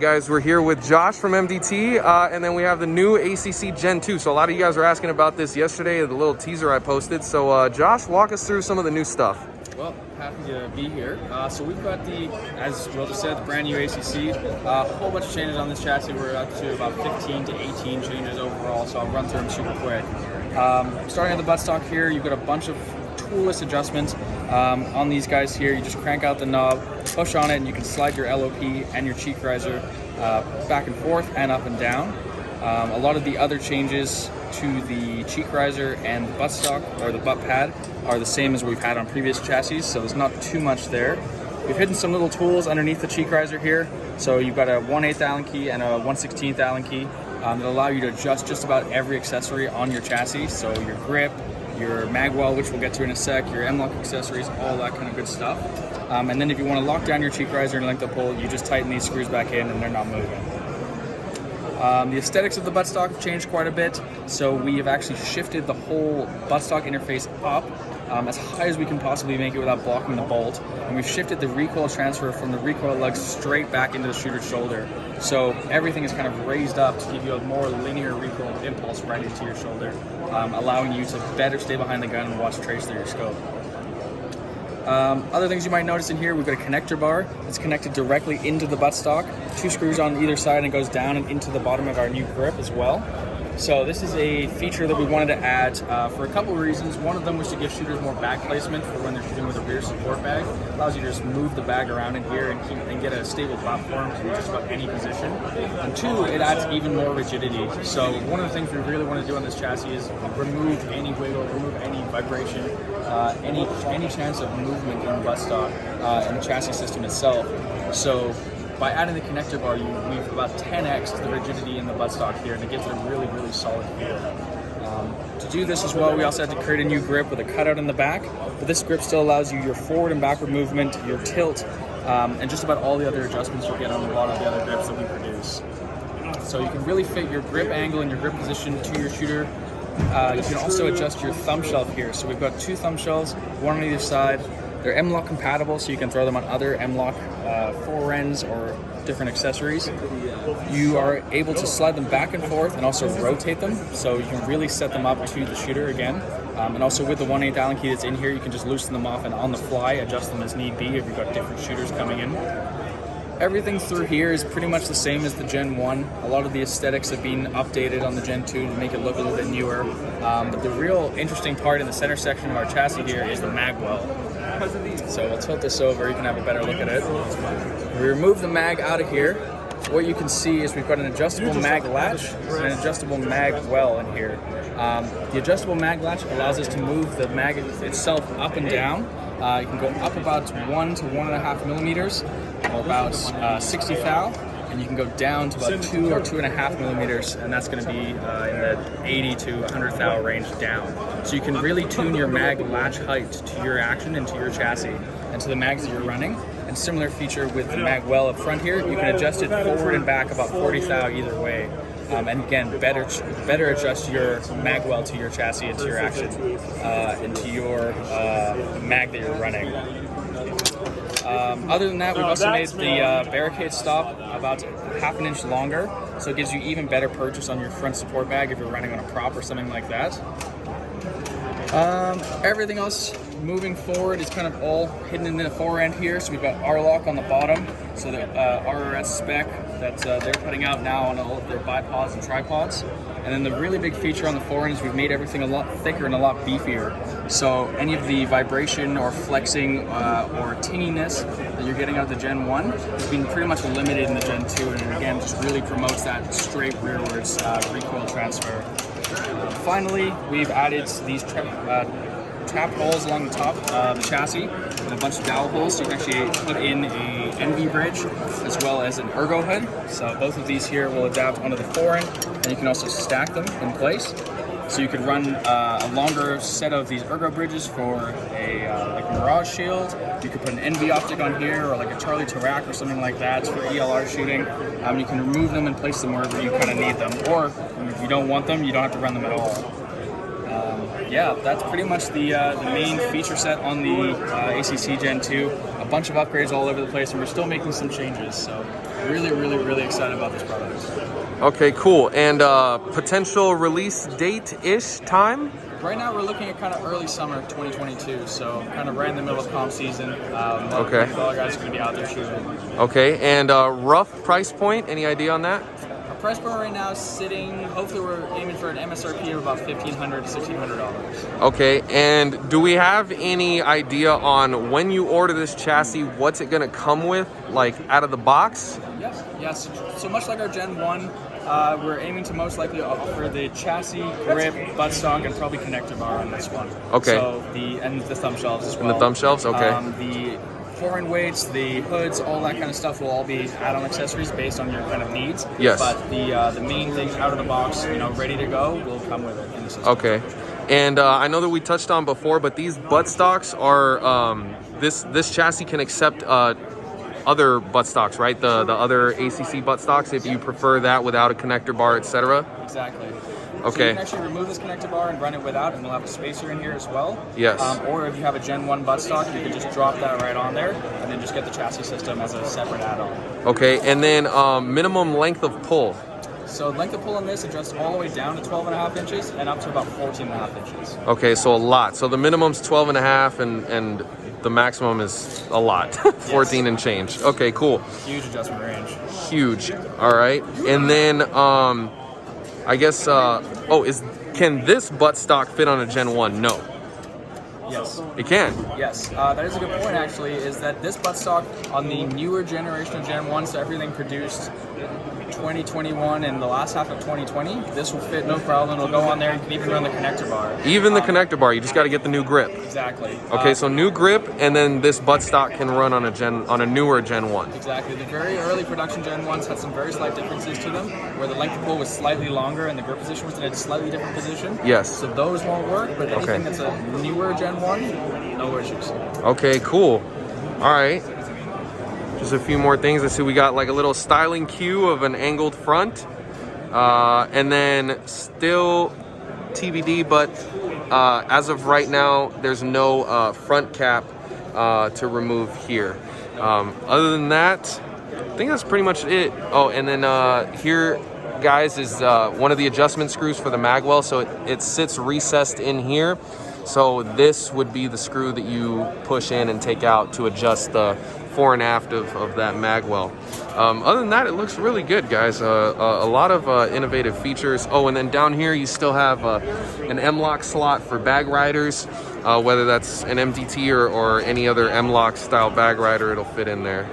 Guys, we're here with Josh from MDT, and then we have the new ACC Gen 2. So a lot of you guys were asking about this yesterday, the little teaser I posted. So Josh, walk us through some of the new stuff. Well, happy to be here. So we've got as Will just said, the brand new ACC. A whole bunch of changes on this chassis. We're up to about 15 to 18 changes overall, so I'll run through them super quick. Starting at the buttstock here, you've got a bunch of toolless adjustments. On these guys here, you just crank out the knob, push on it, and you can slide your LOP and your cheek riser back and forth and up and down. A lot of the other changes to the cheek riser and the buttstock, or the butt pad, are the same as we've had on previous chassis, so there's not too much there. We've hidden some little tools underneath the cheek riser here. So you've got a 1/8 Allen key and a 1/16 Allen key that allow you to adjust just about every accessory on your chassis. So your grip, your Magwell, which we'll get to in a sec, your M-Lock accessories, all that kind of good stuff. And then if you want to lock down your cheek riser and length of pull, you just tighten these screws back in and they're not moving. The aesthetics of the buttstock have changed quite a bit. So we have actually shifted the whole buttstock interface up as high as we can possibly make it without blocking the bolt. And we've shifted the recoil transfer from the recoil lugs straight back into the shooter's shoulder. So everything is kind of raised up to give you a more linear recoil impulse right into your shoulder, allowing you to better stay behind the gun and watch trace through your scope. Other things you might notice in here, we've got a connector bar that's connected directly into the buttstock. 2 screws on either side, and it goes down and into the bottom of our new grip as well. So this is a feature that we wanted to add for a couple of reasons. One of them was to give shooters more bag placement for when they're shooting with a rear support bag. It allows you to just move the bag around in here and get a stable platform in just about any position. And 2, it adds even more rigidity. So one of the things we really want to do on this chassis is remove any wiggle, remove any vibration, any chance of movement in the buttstock and the chassis system itself. So by adding the connector bar, we've about 10x the rigidity in the buttstock here, and it gives it a really, really solid feel. To do this as well, we also had to create a new grip with a cutout in the back, but this grip still allows you your forward and backward movement, your tilt, and just about all the other adjustments you'll get on a lot of the other grips that we produce. So you can really fit your grip angle and your grip position to your shooter. You can also adjust your thumb shelf here. So we've got 2 thumb shelves, one on either side. They're M-Lock compatible, so you can throw them on other M-Lock forends or different accessories. You are able to slide them back and forth and also rotate them, so you can really set them up to the shooter again. And also with the 1/8 Allen key that's in here, you can just loosen them off and on the fly adjust them as need be if you've got different shooters coming in. Everything through here is pretty much the same as the Gen 1. A lot of the aesthetics have been updated on the Gen 2 to make it look a little bit newer. But the real interesting part in the center section of our chassis here is the Magwell. So we'll tilt this over, you can have a better look at it. We remove the mag out of here. What you can see is we've got an adjustable mag latch and an adjustable mag well in here. The adjustable mag latch allows us to move the mag itself up and down. You can go up about 1 to 1.5 millimeters, or about 60 thou, and you can go down to about 2 or 2.5 millimeters, and that's going to be in the 80 to 100 thou range down. So you can really tune your mag latch height to your action and to your chassis and to the mags that you're running. And similar feature with the mag well up front here, you can adjust it forward and back about 40 thou either way. And again, better adjust your Magwell to your chassis and to your action and to your mag that you're running. Other than that, we've also made the barricade stop about 1/2 inch longer, so it gives you even better purchase on your front support bag if you're running on a prop or something like that. Everything else moving forward is kind of all hidden in the forend here. So we've got R-Lock on the bottom, so the RRS spec that they're putting out now on all of their bipods and tripods. And then the really big feature on the forend is we've made everything a lot thicker and a lot beefier. So any of the vibration or flexing or tinginess that you're getting out of the Gen 1 has been pretty much limited in the Gen 2, and again, just really promotes that straight rearwards recoil transfer. Finally, we've added these trap holes along the top of the chassis with a bunch of dowel holes, so you can actually put in a NV bridge as well as an ergo hood. So both of these here will adapt onto the forend, and you can also stack them in place. So you could run a longer set of these ergo bridges for like a Mirage shield. You could put an NV optic on here, or like a Charlie Tarak or something like that for ELR shooting. You can remove them and place them wherever you kind of need them, or if you don't want them, you don't have to run them at all. Yeah, that's pretty much the main feature set on the ACC Gen 2. A bunch of upgrades all over the place, and we're still making some changes. So really, really, really excited about this product. Okay, cool. And potential release date-ish time? Right now, we're looking at kind of early summer 2022, so kind of right in the middle of comp season. Okay. All guys are going to be out there shooting. Okay, and rough price point? Any idea on that? Our price point right now is sitting. Hopefully, we're aiming for an MSRP of about $1,500 to $1,600. Okay, and do we have any idea on when you order this chassis, what's it going to come with, like out of the box? Yes. So much like our Gen 1, we're aiming to most likely offer the chassis, grip, buttstock, and probably connector bar on this one. Okay. So and the thumb shelves as well. And the thumb shelves, okay. The foreign weights, the hoods, all that kind of stuff will all be add-on accessories based on your kind of needs. Yes. But the main thing out of the box, ready to go, will come with it in the system. Okay. And I know that we touched on before, but these buttstocks are this chassis can accept other buttstocks, right? The other ACC buttstocks, if you prefer that without a connector bar, etc. Exactly. Okay. So you can actually remove this connector bar and run it without, and we'll have a spacer in here as well. Yes. Or if you have a Gen 1 buttstock, you can just drop that right on there, and then just get the chassis system as a separate add-on. Okay, and then minimum length of pull. So length of pull on this adjusts all the way down to 12.5 inches and up to about 14.5 inches. Okay, so a lot. So the minimum's 12.5 and the maximum is a lot, 14 and change. Okay, cool. Huge adjustment range. Huge. All right, and then I guess can this buttstock fit on a Gen 1? No. Yes. It can. Yes. That is a good point, actually, is that this buttstock on the newer generation of Gen 1, so everything produced 2021 and the last half of 2020, this will fit no problem. It'll go on there. You can even run the connector bar. Even the connector bar, you just got to get the new grip. Exactly. Okay, so new grip, and then this buttstock can run on a newer Gen 1. Exactly. The very early production Gen 1s had some very slight differences to them, where the length of pull was slightly longer and the grip position was in a slightly different position. Yes. So those won't work, but anything that's a newer Gen 1, no issues. Okay, cool. All right. Just a few more things. I see we got like a little styling cue of an angled front. And then still TBD, but as of right now, there's no front cap to remove here. Other than that, I think that's pretty much it. Oh, and then here, guys, is one of the adjustment screws for the Magwell. So it sits recessed in here. So this would be the screw that you push in and take out to adjust the fore and aft of that Magwell. Other than that, it looks really good, guys. A lot of innovative features. Oh, and then down here you still have an M-LOK slot for bag riders. Whether that's an MDT or any other M-LOK style bag rider, it'll fit in there.